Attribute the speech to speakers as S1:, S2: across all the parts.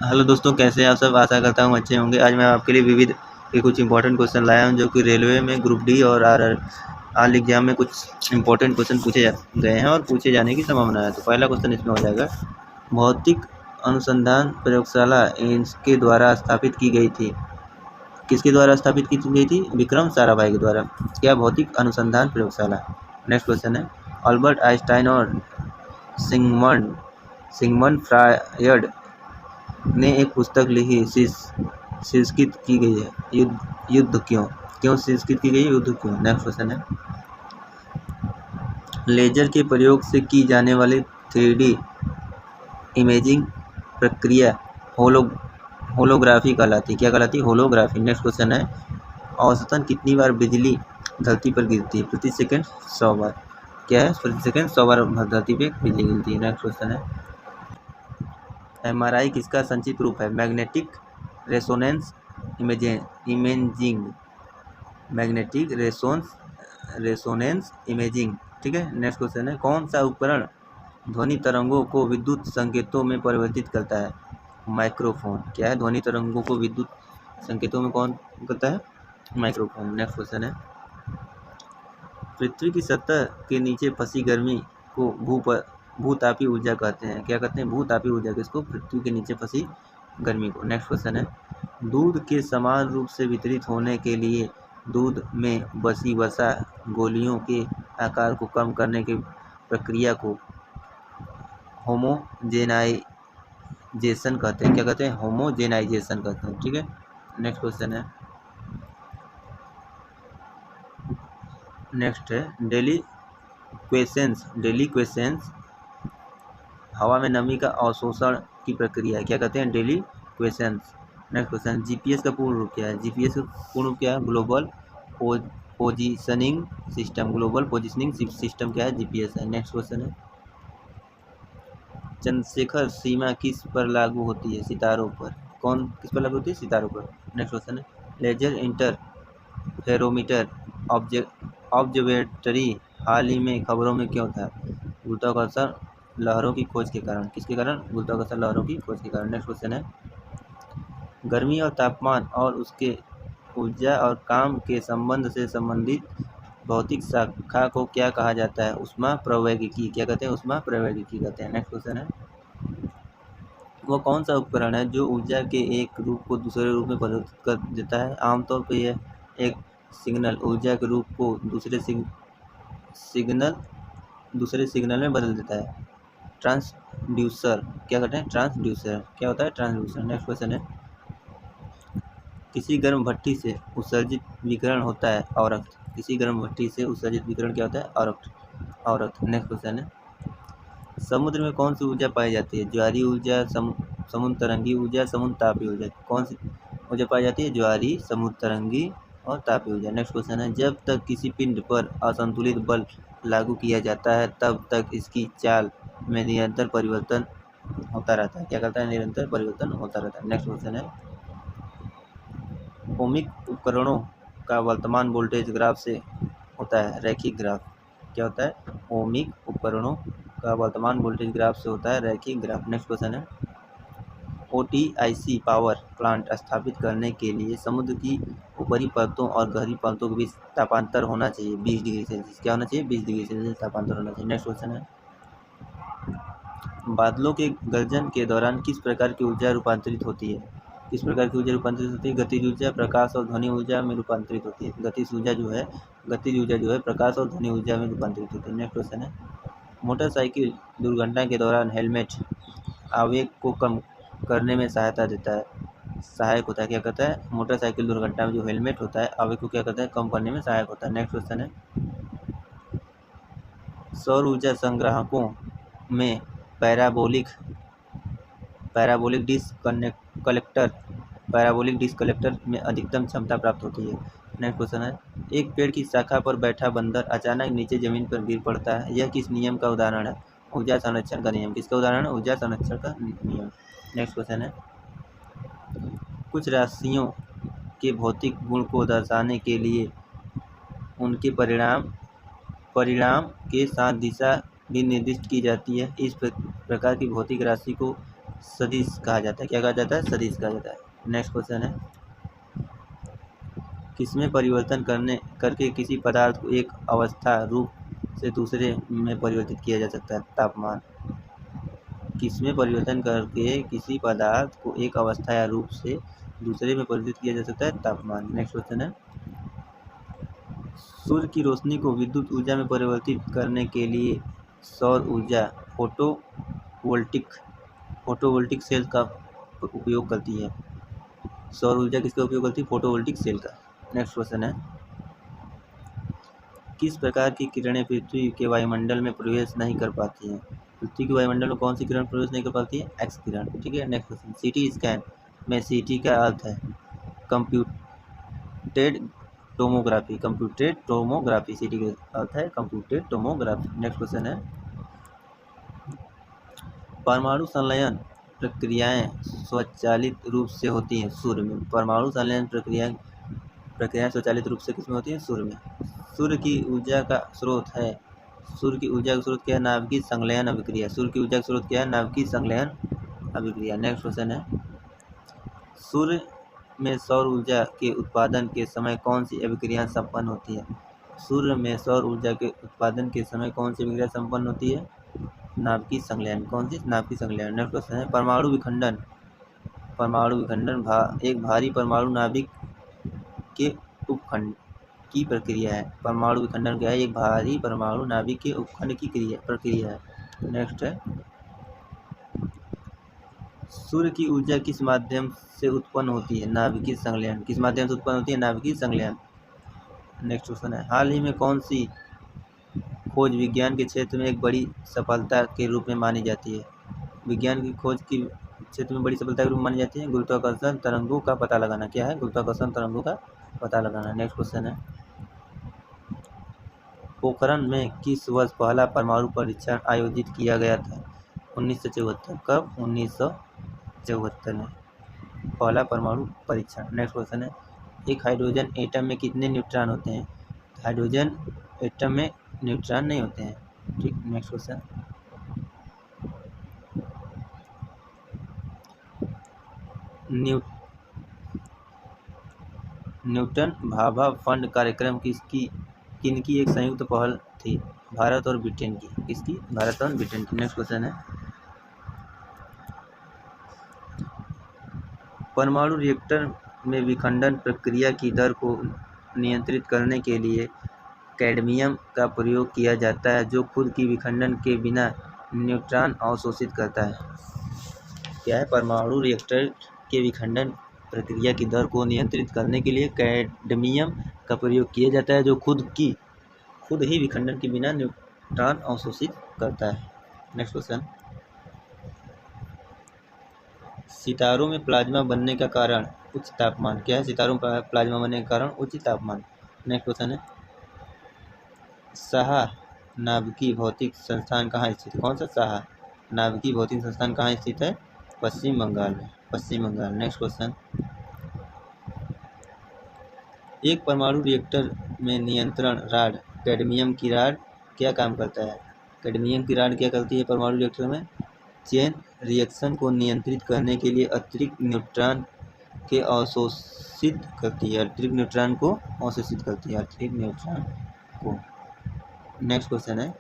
S1: Hello दोस्तों, कैसे हैं आप सब। आशा करता हूँ अच्छे होंगे। आज मैं आपके लिए विविध के कुछ इंपॉर्टेंट क्वेश्चन लाया हूँ जो कि रेलवे में ग्रुप डी और आर एग्जाम में कुछ इंपॉर्टेंट क्वेश्चन पूछे गए हैं और पूछे जाने की संभावना है। तो पहला क्वेश्चन इसमें हो जाएगा, भौतिक अनुसंधान प्रयोगशाला इसके द्वारा स्थापित की गई थी। किसके द्वारा स्थापित की गई थी? विक्रम साराभाई के द्वारा। क्या भौतिक अनुसंधान प्रयोगशाला। नेक्स्ट क्वेश्चन है, अल्बर्ट आइंस्टाइन और सिगमंड सिगमंड फ्रायड ने एक पुस्तक लिखी, शीर्षित की गई है युद्ध क्यों शीर्षित की गई, युद्ध क्यों। नेक्स्ट क्वेश्चन है, लेजर के प्रयोग से की जाने वाली 3D इमेजिंग प्रक्रिया होलोग्राफी कहलाती है। क्या कहलाती है? होलोग्राफी। नेक्स्ट क्वेश्चन है, औसतन कितनी बार बिजली धरती पर गिरती है? प्रति सेकंड 100 बार। क्या है? प्रति सेकंड 100 बार धरती पे बिजली गिरती है। नेक्स्ट क्वेश्चन है, MRI किसका संक्षिप्त रूप है? Magnetic resonance imaging. Magnetic resonance imaging. ठीक है। नेक्स्ट क्वेश्चन है, कौन सा उपकरण ध्वनि तरंगों को विद्युत संकेतों में परिवर्तित करता है? माइक्रोफोन। क्या है? ध्वनि तरंगों को विद्युत संकेतों में कौन करता है? माइक्रोफोन। नेक्स्ट क्वेश्चन है, पृथ्वी की सतह के नीचे फंसी गर्मी को भूतापीय ऊर्जा कहते हैं। क्या कहते हैं? भूतापीय ऊर्जा। किसको? पृथ्वी के नीचे फंसी गर्मी को। नेक्स्ट क्वेश्चन है, दूध के समान रूप से वितरित होने के लिए दूध में बसी वसा गोलियों के आकार को कम करने की प्रक्रिया को होमोजेनाइजेशन कहते हैं। क्या कहते हैं? होमोजेनाइजेशन कहते हैं। ठीक है। नेक्स्ट क्वेश्चन है, नेक्स्ट है, डेलिक्वेसेंस हवा में नमी का अवशोषण की प्रक्रिया है। क्या कहते हैं? डेलिक्वेसेंस। नेक्स्ट क्वेश्चन, जीपीएस का पूर्ण रूप क्या है? जीपीएस का पूर्ण रूप क्या है? Global positioning system. Global positioning system क्या है? जीपीएस है। नेक्स्ट क्वेश्चन है, चंद्रशेखर सीमा किस पर लागू होती है? सितारों पर। कौन किस पर लागू होती है? सितारों पर। नेक्स्ट क्वेश्चन है, लेजर इंटरफेरोमीटर ऑब्जर्वेटरी हाल ही में खबरों में क्यों था? गुरुत्वाकर्षण लहरों की खोज के कारण। किसके कारण? गुरुत्वाकर्षण लहरों की खोज के कारण। नेक्स्ट क्वेश्चन है, गर्मी और तापमान और उसके ऊर्जा और काम के संबंध से संबंधित भौतिक शाखा को क्या कहा जाता है? ऊष्मा प्रवैगिकी। क्या कहते हैं? ऊष्मा प्रवैगिकी कहते हैं। नेक्स्ट क्वेश्चन है, वो कौन सा उपकरण है जो ऊर्जा के एक रूप को दूसरे रूप में परिवर्तित कर देता है? आमतौर पर यह एक सिग्नल ऊर्जा के रूप को दूसरे सिग्नल में बदल देता है। ट्रांसड्यूसर। क्या कहते हैं? ट्रांसड्यूसर। क्या होता है? ट्रांसड्यूसर। नेक्स्ट क्वेश्चन है, किसी गर्म भट्टी से उत्सर्जित विकिरण होता है अवरक्त। किसी गर्म भट्टी से उत्सर्जित विकिरण क्या होता है? अवरक्त। नेक्स्ट क्वेश्चन है, समुद्र में कौन सी ऊर्जा पाई जाती है? ज्वारीय ऊर्जा, समुद्र तरंगी ऊर्जा, समुद्र तापीय ऊर्जा। कौन सी ऊर्जा पाई जाती है? ज्वारीय, समुद्र तरंगी और तापीय ऊर्जा। नेक्स्ट क्वेश्चन है, जब तक किसी पिंड पर असंतुलित बल लागू किया जाता है तब तक इसकी चाल में निरंतर परिवर्तन होता रहता है। क्या करता है? निरंतर परिवर्तन होता रहता है। नेक्स्ट क्वेश्चन है, ओमिक उपकरणों का वर्तमान वोल्टेज ग्राफ से होता है रैखिक ग्राफ। क्या होता है? ओमिक उपकरणों का वर्तमान वोल्टेज ग्राफ से होता है रैखिक ग्राफ। नेक्स्ट क्वेश्चन है, OTIC पावर प्लांट स्थापित करने के लिए समुद्र की ऊपरी परतों और गहरी परतों के बीच तापांतर होना चाहिए 20 डिग्री सेल्सियस। क्या होना चाहिए? 20 डिग्री सेल्सियस तापांतर होना चाहिए। नेक्स्ट क्वेश्चन है, बादलों के गर्जन के दौरान किस प्रकार की ऊर्जा रूपांतरित होती है? किस प्रकार की ऊर्जा रूपांतरित होती है? गतिज ऊर्जा, प्रकाश और ध्वनि ऊर्जा में रूपांतरित होती है। गतिज ऊर्जा जो है प्रकाश और ध्वनि ऊर्जा में रूपांतरित होती है। नेक्स्ट क्वेश्चन है, मोटरसाइकिल दुर्घटना के दौरान हेलमेट आवेग को कम करने में सहायक होता है। क्या कहता है? मोटरसाइकिल दुर्घटना में जो हेलमेट होता है आवेग को क्या करता है? कम करने में सहायक होता है। नेक्स्ट क्वेश्चन है, सौर ऊर्जा संग्राहकों में पैराबोलिक डिश कलेक्टर में अधिकतम क्षमता प्राप्त होती है। नेक्स्ट क्वेश्चन है, एक पेड़ की शाखा पर बैठा बंदर अचानक नीचे जमीन पर गिर पड़ता है, यह किस नियम का उदाहरण है? ऊर्जा संरक्षण का नियम। किसका उदाहरण है? ऊर्जा संरक्षण का नियम। नेक्स्ट क्वेश्चन है, कुछ राशियों के भौतिक गुण को दर्शाने के लिए उनके परिणाम के साथ दिशा भी निर्दिष्ट की जाती है। इस प्रकार की भौतिक राशि को सदिश कहा जाता है। क्या कहा जाता है? सदिश कहा जाता है। नेक्स्ट क्वेश्चन है, किसमें परिवर्तन करके किसी पदार्थ को एक अवस्था रूप से दूसरे में परिवर्तित किया जा सकता है? तापमान। किसमें परिवर्तन करके किसी पदार्थ को एक अवस्था या रूप से दूसरे में परिवर्तित किया जा सकता है? तापमान। नेक्स्ट क्वेश्चन है, सूर्य की रोशनी को विद्युत ऊर्जा में परिवर्तित करने के लिए सौर ऊर्जा फोटोवोल्टिक सेल का उपयोग करती है। सौर ऊर्जा किसका उपयोग करती है? फोटोवोल्टिक सेल का। नेक्स्ट क्वेश्चन है, किस प्रकार की किरणें पृथ्वी के वायुमंडल में प्रवेश नहीं कर पाती हैं? पृथ्वी के वायुमंडल में कौन सी किरण प्रवेश नहीं कर पाती है? एक्स किरण। ठीक है। नेक्स्ट क्वेश्चन, सीटी स्कैन में सीटी का अर्थ है कंप्यूटेड टोमोग्राफी। सीटी का अर्थ है कंप्यूटेड टोमोग्राफी। नेक्स्ट क्वेश्चन है, परमाणु संलयन प्रक्रियाएं स्वचालित रूप से होती हैं सूर्य में। परमाणु संलयन प्रक्रियाएं स्वचालित रूप से किसमें होती हैं? सूर्य में। सूर्य की ऊर्जा का स्रोत क्या है? नाभिकीय संलयन अभिक्रिया। सूर्य की ऊर्जा का स्रोत क्या है? नाभिकीय संलयन अभिक्रिया। नेक्स्ट क्वेश्चन है, सूर्य में सौर ऊर्जा के उत्पादन के समय कौन सी अभिक्रिया संपन्न होती है? सूर्य में सौर ऊर्जा के उत्पादन के समय कौन सी अभिक्रिया संपन्न होती है? नाभिकीय संलयन। कौन सी? नाभिकीय संलयन। नेक्स्ट क्वेश्चन है, परमाणु विखंडन एक भारी परमाणु नाभिक के उपखंड की प्रक्रिया है। परमाणु विखंडन क्या है? एक भारी परमाणु नाभिक के उपखंड की प्रक्रिया है। नेक्स्ट है, सूर्य की ऊर्जा किस माध्यम से उत्पन्न होती है? नाभिकीय संलयन। किस माध्यम से उत्पन्न होती है? नाभिकीय संलयन। नेक्स्ट क्वेश्चन है, हाल ही में कौन सी खोज विज्ञान के क्षेत्र में एक बड़ी सफलता के रूप में मानी जाती है? विज्ञान की खोज की क्षेत्र में बड़ी सफलता के रूप में मानी जाती है गुरुत्वाकर्षण तरंगों का पता लगाना। क्या है? गुरुत्वाकर्षण तरंगों का पता लगाना। नेक्स्ट क्वेश्चन है, पोखरण में किस वर्ष पहला परमाणु परीक्षण आयोजित किया गया था? 1974। कब? 1974 में पहला परमाणु परीक्षण। नेक्स्ट क्वेश्चन है, एक हाइड्रोजन एटम में कितने न्यूट्रॉन होते हैं? हाइड्रोजन एटम में न्यूट्रॉन नहीं होते हैं। ठीक। Next question, Newton Bhabha fund कार्यक्रम किनकी एक संयुक्त पहल थी? भारत और ब्रिटेन की। किसकी? भारत और ब्रिटेन की। नेक्स्ट क्वेश्चन है, परमाणु रिएक्टर में विखंडन प्रक्रिया की दर को नियंत्रित करने के लिए कैडमियम का प्रयोग किया जाता है जो खुद की विखंडन के बिना न्यूट्रॉन अवशोषित करता है। क्या है? परमाणु रिएक्टर के विखंडन प्रक्रिया की दर को नियंत्रित करने के लिए कैडमियम का प्रयोग किया जाता है जो खुद ही विखंडन के बिना न्यूट्रॉन अवशोषित करता है। नेक्स्ट क्वेश्चन, सितारों में प्लाज्मा बनने का कारण उच्च तापमान। क्या है? सितारों में प्लाज्मा बनने का कारण उच्च तापमान। नेक्स्ट क्वेश्चन है, साहा नाभिकीय भौतिक संस्थान कहाँ स्थित है? कौन सा? साहा नाभिकीय भौतिक संस्थान कहाँ स्थित है? पश्चिम बंगाल में। पश्चिम बंगाल। नेक्स्ट क्वेश्चन, एक परमाणु रिएक्टर में नियंत्रण राड कैडमियम की राड क्या काम करता है? कैडमियम की राड क्या करती है परमाणु रिएक्टर में? चेन रिएक्शन को नियंत्रित करने के लिए अतिरिक्त न्यूट्रॉन के अवशोषित करती है। अतिरिक्त न्यूट्रॉन को अवशोषित करती है। अतिरिक्त न्यूट्रॉन को। नेक्स्ट क्वेश्चन है,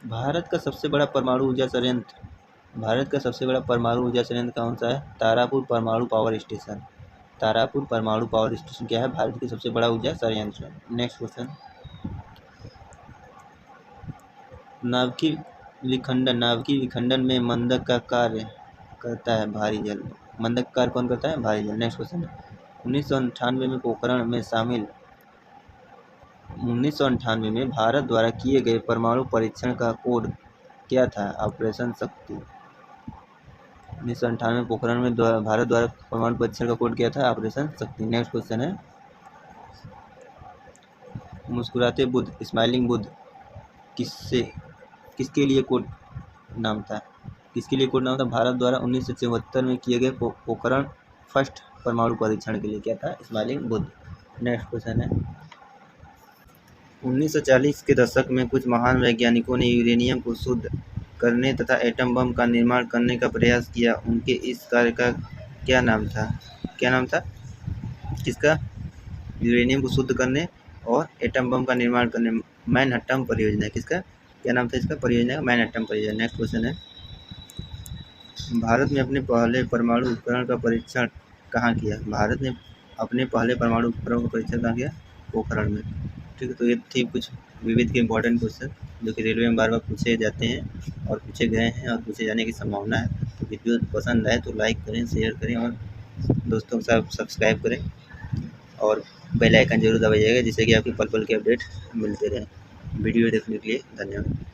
S1: भारत का सबसे बड़ा परमाणु ऊर्जा संयंत्र कौन सा है? तारापुर परमाणु पावर स्टेशन। तारापुर परमाणु पावर स्टेशन क्या है? भारत की सबसे बड़ा ऊर्जा संयंत्र। नेक्स्ट क्वेश्चन, नाभिकीय विखंडन में मंदक का कार्य करता है भारी जल। मंदक का कार्य कौन करता है? भारी जल। नेक्स्ट क्वेश्चन, 1998 में पोखरण में शामिल 1998 में भारत द्वारा किए गए परमाणु परीक्षण का कोड क्या था? ऑपरेशन शक्ति। 1998 में पोखरण में भारत द्वारा परमाणु परीक्षण का कोड क्या था? ऑपरेशन शक्ति। नेक्स्ट क्वेश्चन है, मुस्कुराते बुद्ध स्माइलिंग बुद्ध किसके लिए कोड नाम था? भारत द्वारा 1974 में किए गए पोखरण फर्स्ट परमाणु परीक्षण के लिए क्या था? स्माइलिंग बुद्ध। नेक्स्ट क्वेश्चन है, 1940 के दशक में कुछ महान वैज्ञानिकों ने यूरेनियम को शुद्ध करने तथा एटम बम का निर्माण करने का प्रयास किया, उनके इस कार्य का क्या नाम था? क्या नाम था किसका? यूरेनियम को शुद्ध करने और एटम बम का निर्माण करने, मैनहट्टन परियोजना। किसका क्या नाम था इसका परियोजना का? मैनहट्टन परियोजना। नेक्स्ट क्वेश्चन है, भारत ने अपने पहले परमाणु उपकरण का परीक्षण कहाँ किया? भारत ने अपने पहले परमाणु उपकरण का परीक्षण कहाँ किया? पोखरण में। ठीक है, तो ये थी कुछ विविध के इंपॉर्टेंट क्वेश्चन जो कि रेलवे में बार बार पूछे जाते हैं और पूछे गए हैं और पूछे जाने की संभावना है। तो वीडियो पसंद आए तो लाइक करें, शेयर करें और दोस्तों के साथ सब्सक्राइब करें और बेल आइकन जरूर दबाइएगा जिससे कि आपकी पल पल के अपडेट मिलते रहें। वीडियो देखने के लिए धन्यवाद।